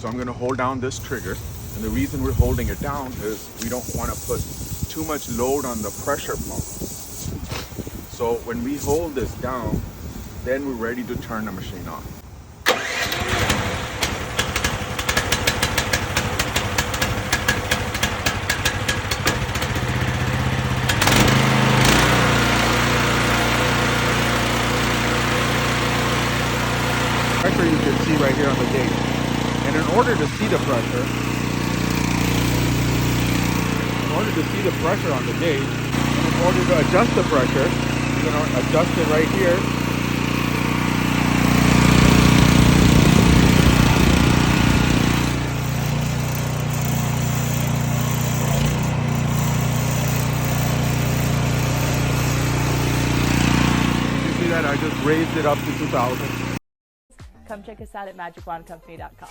So I'm going to hold down this trigger, and the reason we're holding it down is we don't want to put too much load on the pressure pump. So when we hold this down, then we're ready to turn the machine on. Pressure you can see right here on the gauge. And in order to see the pressure, on the gauge, and in order to adjust the pressure, you're going to adjust it right here. You see that I just raised it up to 2,000. Come check us out at magicwandcompany.com.